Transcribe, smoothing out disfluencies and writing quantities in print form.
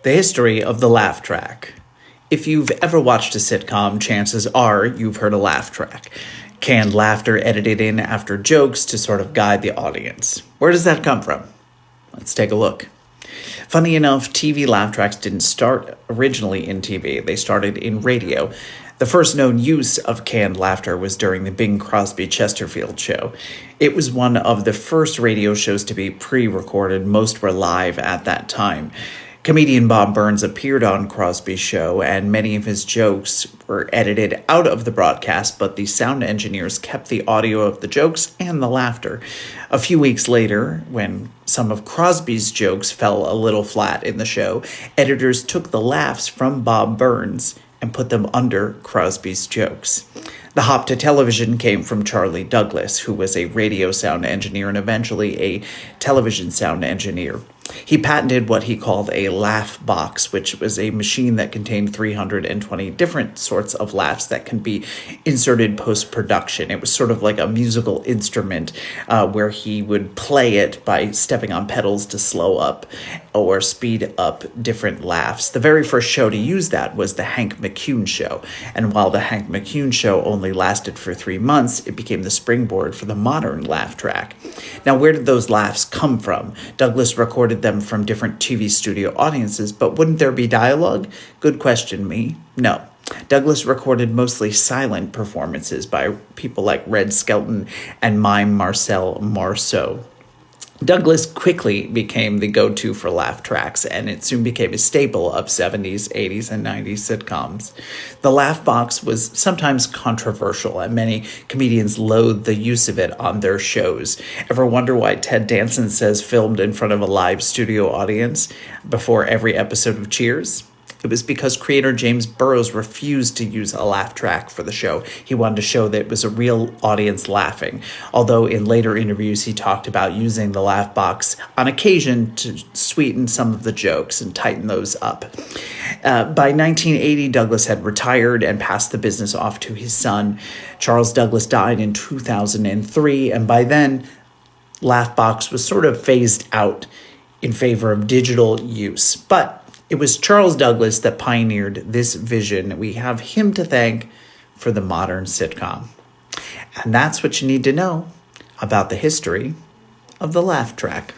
The history of the laugh track. If you've ever watched a sitcom, chances are you've heard a laugh track. Canned laughter edited in after jokes to sort of guide the audience. Where does that come from? Let's take a look. Funny enough, TV laugh tracks didn't start originally in TV. They started in radio. The first known use of canned laughter was during the Bing Crosby Chesterfield show. It was one of the first radio shows to be pre-recorded. Most were live at that time. Comedian Bob Burns appeared on Crosby's show, and many of his jokes were edited out of the broadcast, but the sound engineers kept the audio of the jokes and the laughter. A few weeks later, when some of Crosby's jokes fell a little flat in the show, editors took the laughs from Bob Burns and put them under Crosby's jokes. The hop to television came from Charlie Douglas, who was a radio sound engineer and eventually a television sound engineer. He patented what he called a laugh box, which was a machine that contained 320 different sorts of laughs that can be inserted post-production. It was sort of like a musical instrument where he would play it by stepping on pedals to slow up or speed up different laughs. The very first show to use that was the Hank McCune Show. And while the Hank McCune Show only lasted for 3 months, it became the springboard for the modern laugh track. Now, where did those laughs come from? Douglas recorded them from different TV studio audiences, but wouldn't there be dialogue? Good question, me. No. Douglas recorded mostly silent performances by people like Red Skelton and mime Marcel Marceau. Douglas quickly became the go-to for laugh tracks, and it soon became a staple of 70s, 80s, and 90s sitcoms. The laugh box was sometimes controversial, and many comedians loathed the use of it on their shows. Ever wonder why Ted Danson says filmed in front of a live studio audience before every episode of Cheers? It was because creator James Burrows refused to use a laugh track for the show. He wanted to show that it was a real audience laughing, although in later interviews he talked about using the laugh box on occasion to sweeten some of the jokes and tighten those up. By 1980, Douglas had retired and passed the business off to his son. Charles Douglas died in 2003, and by then, Laughbox was sort of phased out in favor of digital use. But it was Charles Douglas that pioneered this vision. We have him to thank for the modern sitcom. And that's what you need to know about the history of the laugh track.